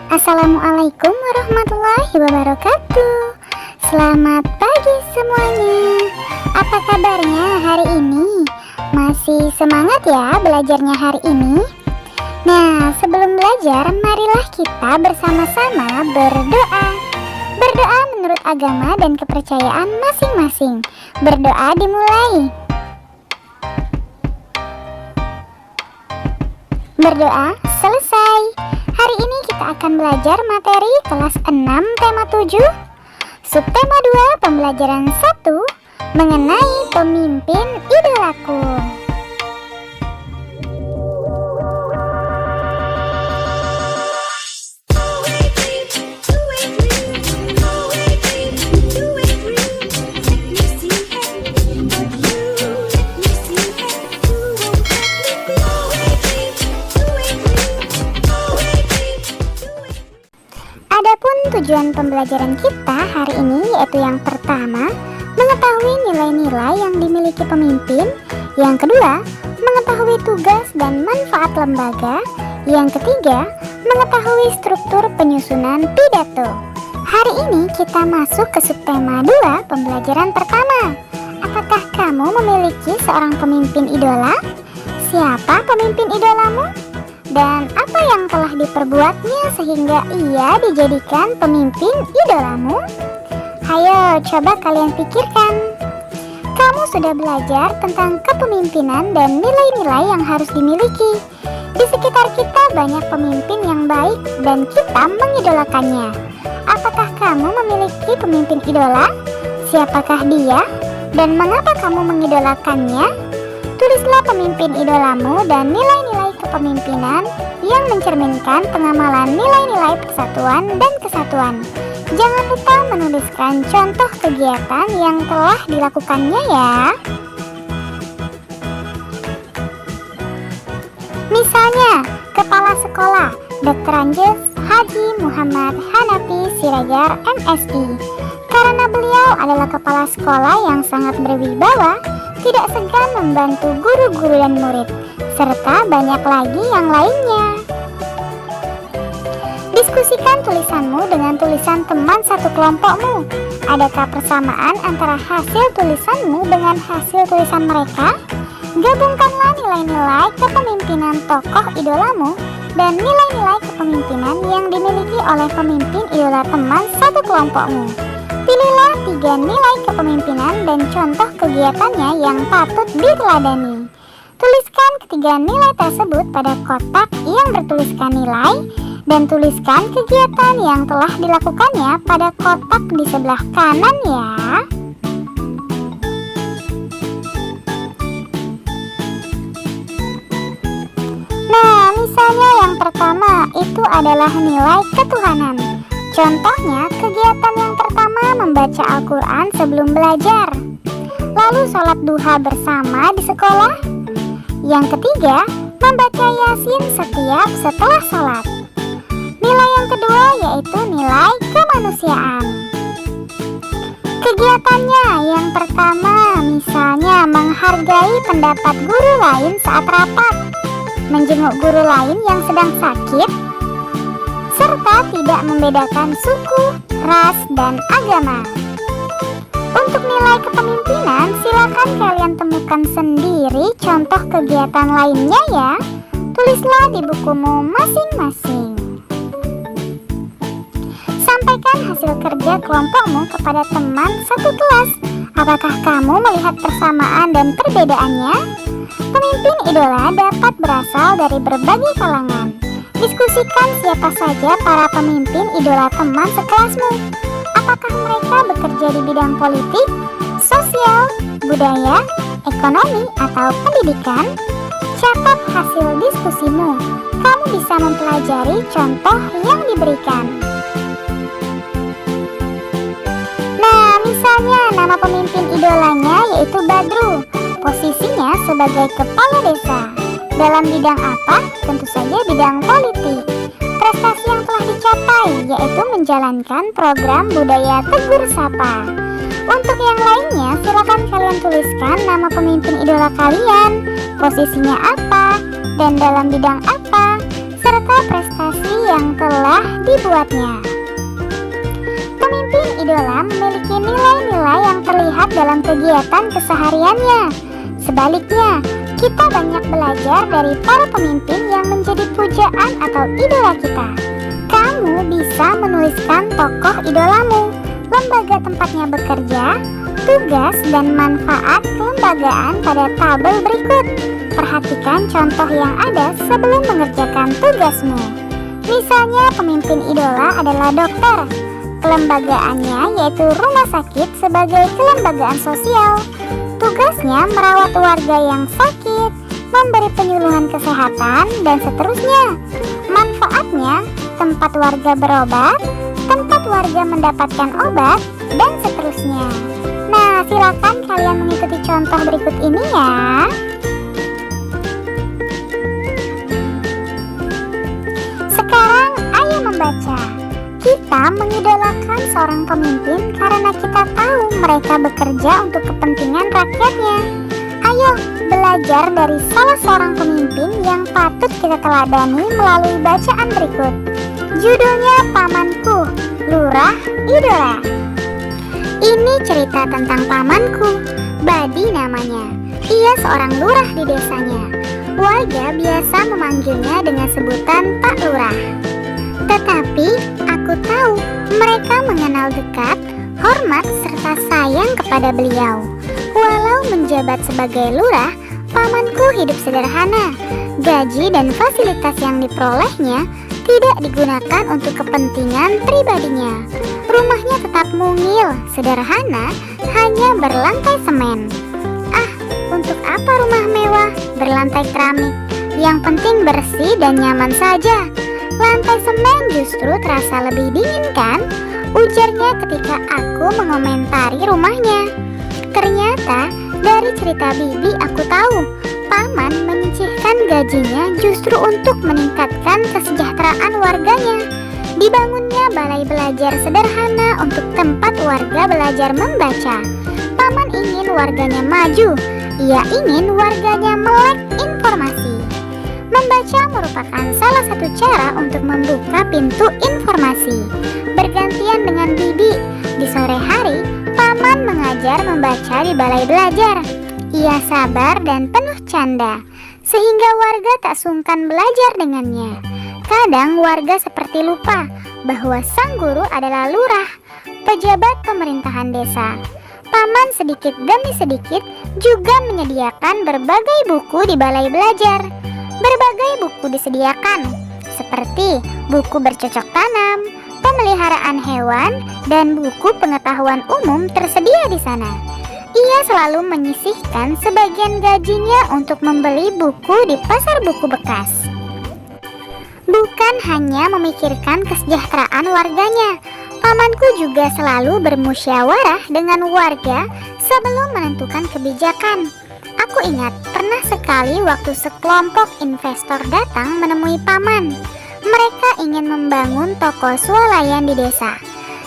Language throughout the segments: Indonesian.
Assalamualaikum warahmatullahi wabarakatuh. Selamat pagi semuanya. Apa kabarnya hari ini? Masih semangat ya belajarnya hari ini? Nah, sebelum belajar, marilah kita bersama-sama berdoa. Berdoa menurut agama dan kepercayaan masing-masing. Berdoa dimulai. Berdoa selesai. Hari ini kita akan belajar materi kelas 6 tema 7, subtema 2 pembelajaran 1 mengenai pemimpin idolaku. Adapun tujuan pembelajaran kita hari ini yaitu yang pertama, mengetahui nilai-nilai yang dimiliki pemimpin. Yang kedua, mengetahui tugas dan manfaat lembaga. Yang ketiga, mengetahui struktur penyusunan pidato. Hari ini kita masuk ke subtema 2 pembelajaran pertama. Apakah kamu memiliki seorang pemimpin idola? Siapa pemimpin idolamu? Dan apa yang telah diperbuatnya sehingga ia dijadikan pemimpin idolamu? Ayo coba kalian pikirkan. Kamu sudah belajar tentang kepemimpinan dan nilai-nilai yang harus dimiliki. Di sekitar kita banyak pemimpin yang baik dan kita mengidolakannya. Apakah kamu memiliki pemimpin idola? Siapakah dia? Dan mengapa kamu mengidolakannya? Tulislah pemimpin idolamu dan nilai-nilai kepemimpinan yang mencerminkan pengamalan nilai-nilai persatuan dan kesatuan. Jangan lupa menuliskan contoh kegiatan yang telah dilakukannya ya. Misalnya, Kepala Sekolah Dr. Anjes Haji Muhammad Hanafi Siragar MSI. Karena beliau adalah kepala sekolah yang sangat berwibawa, tidak segan membantu guru-guru dan murid, serta banyak lagi yang lainnya. Diskusikan tulisanmu dengan tulisan teman satu kelompokmu. Adakah persamaan antara hasil tulisanmu dengan hasil tulisan mereka? Gabungkanlah nilai-nilai kepemimpinan tokoh idolamu dan nilai-nilai kepemimpinan yang dimiliki oleh pemimpin idola teman satu kelompokmu. Pilihlah 3 nilai kepemimpinan dan contoh kegiatannya yang patut diteladani. Tuliskan ketiga nilai tersebut pada kotak yang bertuliskan nilai dan tuliskan kegiatan yang telah dilakukannya pada kotak di sebelah kanan ya. Nah, misalnya yang pertama itu adalah nilai ketuhanan. Contohnya, kegiatan yang pertama membaca Al-Quran sebelum belajar. Lalu sholat duha bersama di sekolah. Yang ketiga, membaca Yasin setiap setelah sholat. Nilai yang kedua yaitu nilai kemanusiaan. Kegiatannya yang pertama misalnya menghargai pendapat guru lain saat rapat, menjenguk guru lain yang sedang sakit, serta tidak membedakan suku, ras, dan agama. Untuk nilai kepemimpinan, silakan kalian temukan sendiri contoh kegiatan lainnya ya. Tulislah di bukumu masing-masing. Sampaikan hasil kerja kelompokmu kepada teman satu kelas. Apakah kamu melihat persamaan dan perbedaannya? Pemimpin idola dapat berasal dari berbagai kalangan. Diskusikan siapa saja para pemimpin idola teman sekelasmu. Apakah mereka bekerja di bidang politik, sosial, budaya, ekonomi, atau pendidikan? Catat hasil diskusimu. Kamu bisa mempelajari contoh yang diberikan. Nah, misalnya nama pemimpin idolanya yaitu Badru. Posisinya sebagai kepala desa. Dalam bidang apa? Tentu saja bidang politik. Prestasi yang telah dicapai yaitu menjalankan program budaya Tegur Sapa. Untuk yang lainnya, silakan kalian tuliskan nama pemimpin idola kalian, posisinya apa, dan dalam bidang apa, serta prestasi yang yang telah dibuatnya. Pemimpin idola memiliki nilai-nilai yang terlihat dalam kegiatan kesehariannya. Sebaliknya, kita banyak belajar dari para pemimpin yang menjadi pujaan atau idola kita. Kamu bisa menuliskan tokoh idolamu, lembaga tempatnya bekerja, tugas dan manfaat kelembagaan pada tabel berikut. Perhatikan contoh yang ada sebelum mengerjakan tugasmu. Misalnya, pemimpin idola adalah dokter. Kelembagaannya yaitu rumah sakit sebagai kelembagaan sosial. Tugasnya merawat warga yang sakit, memberi penyuluhan kesehatan, dan seterusnya. Manfaatnya, tempat warga berobat, tempat warga mendapatkan obat, dan seterusnya. Nah, silakan kalian mengikuti contoh berikut ini ya. Sekarang ayo membaca. Kita mengidolakan seorang pemimpin karena kita tahu mereka bekerja untuk kepentingan rakyatnya. Ayo belajar dari salah seorang pemimpin yang patut kita teladani melalui bacaan berikut. Judulnya Pamanku, Lurah Idola. Ini cerita tentang pamanku, Badi namanya. Ia seorang lurah di desanya. Warga biasa memanggilnya dengan sebutan Pak Lurah. Tetapi aku tahu mereka mengenal dekat, hormat serta sayang kepada beliau. Walau menjabat sebagai lurah, pamanku hidup sederhana. Gaji dan fasilitas yang diperolehnya tidak digunakan untuk kepentingan pribadinya. Rumahnya tetap mungil, sederhana, hanya berlantai semen. Ah, untuk apa rumah mewah berlantai keramik? Yang penting bersih dan nyaman saja. Lantai semen justru terasa lebih dingin kan? Ujarnya ketika aku mengomentari rumahnya. Ternyata dari cerita bibi aku tahu paman menyisihkan gajinya justru untuk meningkatkan kesejahteraan warganya. Dibangunnya balai belajar sederhana untuk tempat warga belajar membaca. Paman ingin warganya maju. Ia ingin warganya melek informasi. Membaca merupakan salah satu cara untuk membuka pintu informasi. Bergantian dengan bibi, di sore hari, paman mengajar membaca di balai belajar. Ia sabar dan penuh canda, sehingga warga tak sungkan belajar dengannya. Kadang warga seperti lupa bahwa sang guru adalah lurah, pejabat pemerintahan desa. Paman sedikit demi sedikit juga menyediakan berbagai buku di balai belajar. Berbagai buku disediakan, seperti buku bercocok tanam, pemeliharaan hewan, dan buku pengetahuan umum tersedia di sana. Ia selalu menyisihkan sebagian gajinya untuk membeli buku di pasar buku bekas. Bukan hanya memikirkan kesejahteraan warganya, pamanku juga selalu bermusyawarah dengan warga sebelum menentukan kebijakan. Aku ingat pernah sekali waktu sekelompok investor datang menemui paman. Mereka ingin membangun toko swalayan di desa.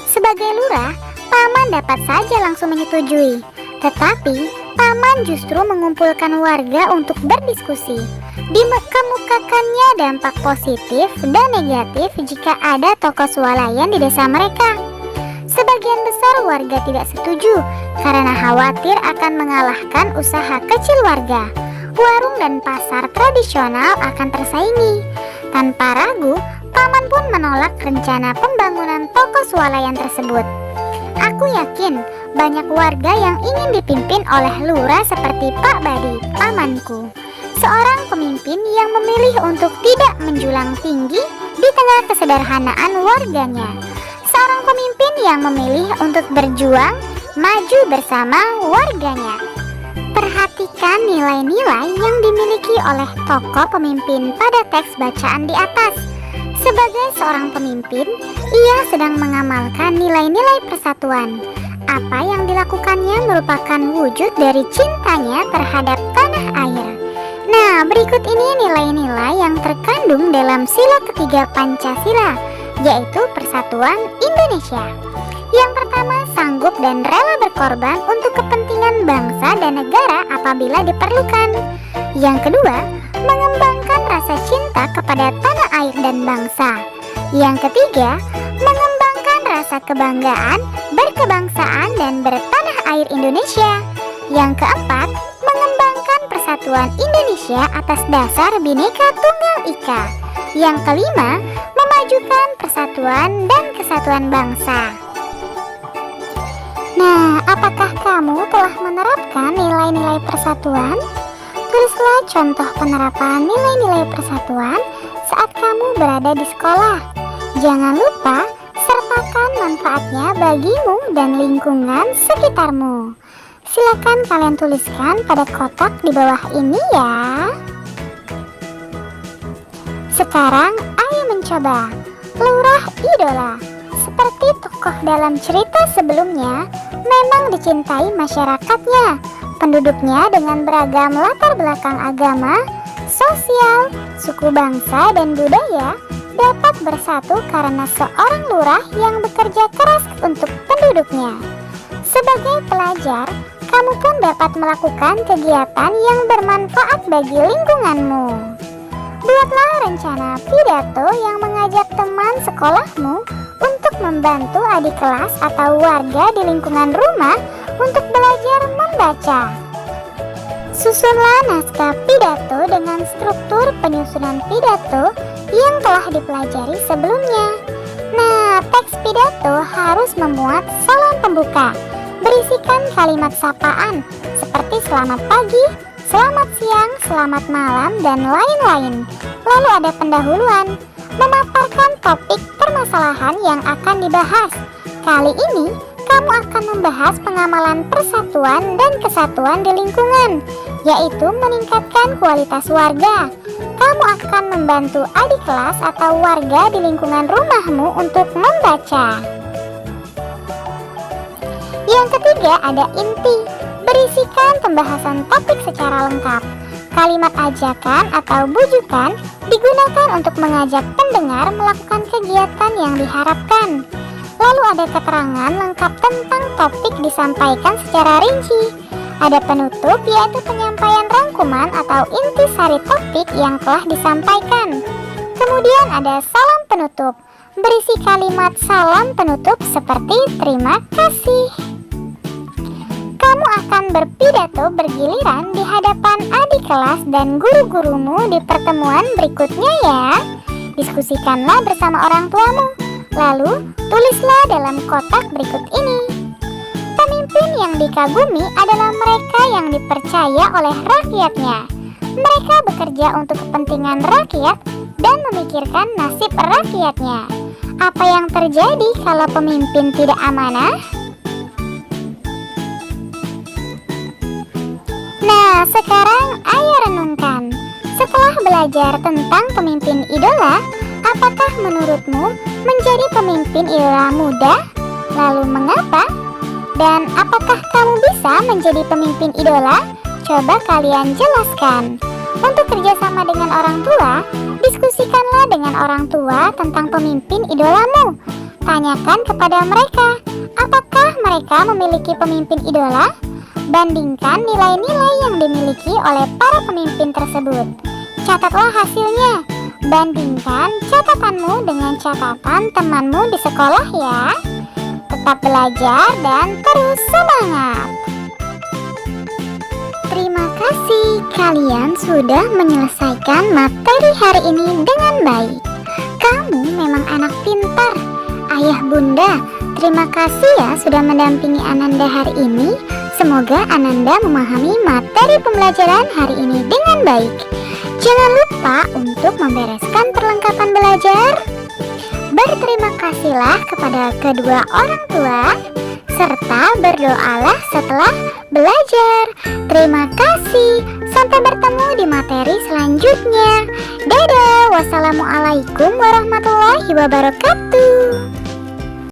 Sebagai lurah, paman dapat saja langsung menyetujui. Tetapi, paman justru mengumpulkan warga untuk berdiskusi. Dikemukakannya dampak positif dan negatif jika ada toko swalayan di desa mereka. Sebagian besar warga tidak setuju karena khawatir akan mengalahkan usaha kecil warga. Warung dan pasar tradisional akan tersaingi. Tanpa ragu, paman pun menolak rencana pembangunan toko swalayan tersebut. Aku yakin banyak warga yang ingin dipimpin oleh lurah seperti Pak Badi, pamanku. Seorang pemimpin yang memilih untuk tidak menjulang tinggi di tengah kesederhanaan warganya. Seorang pemimpin yang memilih untuk berjuang maju bersama warganya. Perhatikan nilai-nilai yang dimiliki oleh tokoh pemimpin pada teks bacaan di atas. Sebagai seorang pemimpin, ia sedang mengamalkan nilai-nilai persatuan. Apa yang dilakukannya merupakan wujud dari cintanya terhadap tanah air. Nah, berikut ini nilai-nilai yang terkandung dalam sila ketiga Pancasila, yaitu Persatuan Indonesia. Yang pertama, sanggup dan rela berkorban untuk kepentingan bangsa dan negara apabila diperlukan. Yang kedua, mengembangkan rasa cinta kepada tanah air dan bangsa. Yang ketiga, mengembangkan rasa kebanggaan, berkebangsaan dan bertanah air Indonesia. Yang keempat, mengembangkan persatuan Indonesia atas dasar Bhinneka Tunggal Ika. Yang kelima, memajukan persatuan dan kesatuan bangsa. Nah, apakah kamu telah menerapkan nilai-nilai persatuan? Tulislah contoh penerapan nilai-nilai persatuan saat kamu berada di sekolah. Jangan lupa sertakan manfaatnya bagimu dan lingkungan sekitarmu. Silakan kalian tuliskan pada kotak di bawah ini ya. Sekarang ayo mencoba. Lurah idola. Seperti tokoh dalam cerita sebelumnya, memang dicintai masyarakatnya. Penduduknya dengan beragam latar belakang agama, sosial, suku bangsa, dan budaya dapat bersatu karena seorang lurah yang bekerja keras untuk penduduknya. Sebagai pelajar, kamu pun dapat melakukan kegiatan yang bermanfaat bagi lingkunganmu. Buatlah rencana pidato yang mengajak teman sekolahmu untuk membantu adik kelas atau warga di lingkungan rumah untuk belajar membaca. Susunlah naskah pidato dengan struktur penyusunan pidato yang telah dipelajari sebelumnya. Nah, teks pidato harus memuat salam pembuka, berisikan kalimat sapaan seperti selamat pagi, selamat siang, selamat malam, dan lain-lain. Lalu ada pendahuluan, memaparkan topik permasalahan yang akan dibahas. Kali ini, kamu akan membahas pengamalan persatuan dan kesatuan di lingkungan, yaitu meningkatkan kualitas warga. Kamu akan membantu adik kelas atau warga di lingkungan rumahmu untuk membaca. Yang ketiga ada inti, berisikan pembahasan topik secara lengkap. Kalimat ajakan atau bujukan digunakan untuk mengajak pendengar melakukan kegiatan yang diharapkan. Lalu ada keterangan lengkap tentang topik disampaikan secara rinci. Ada penutup, yaitu penyampaian rangkuman atau intisari topik yang telah disampaikan. Kemudian ada salam penutup, berisi kalimat salam penutup seperti terima kasih. Kamu akan berpidato bergiliran di hadapan adik kelas dan guru-gurumu di pertemuan berikutnya ya. Diskusikanlah bersama orang tuamu. Lalu, tulislah dalam kotak berikut ini. Pemimpin yang dikagumi adalah mereka yang dipercaya oleh rakyatnya. Mereka bekerja untuk kepentingan rakyat dan memikirkan nasib rakyatnya. Apa yang terjadi kalau pemimpin tidak amanah? Nah, sekarang ayo renungkan. Setelah belajar tentang pemimpin idola, apakah menurutmu menjadi pemimpin idola mudah? Lalu mengapa? Dan apakah kamu bisa menjadi pemimpin idola? Coba kalian jelaskan. Untuk kerjasama dengan orang tua, diskusikanlah dengan orang tua tentang pemimpin idolamu. Tanyakan kepada mereka, apakah mereka memiliki pemimpin idola? Bandingkan nilai-nilai yang dimiliki oleh para pemimpin tersebut. Catatlah hasilnya. Bandingkan catatanmu dengan catatan temanmu di sekolah ya. Tetap belajar dan terus semangat. Terima kasih kalian sudah menyelesaikan materi hari ini dengan baik. Kamu memang anak pintar. Ayah bunda, terima kasih ya sudah mendampingi Ananda hari ini. Semoga Ananda memahami materi pembelajaran hari ini dengan baik. Jangan lupa untuk membereskan perlengkapan belajar. Berterima kasihlah kepada kedua orang tua, serta berdoalah setelah belajar. Terima kasih. Sampai bertemu di materi selanjutnya. Dadah. Wassalamualaikum warahmatullahi wabarakatuh.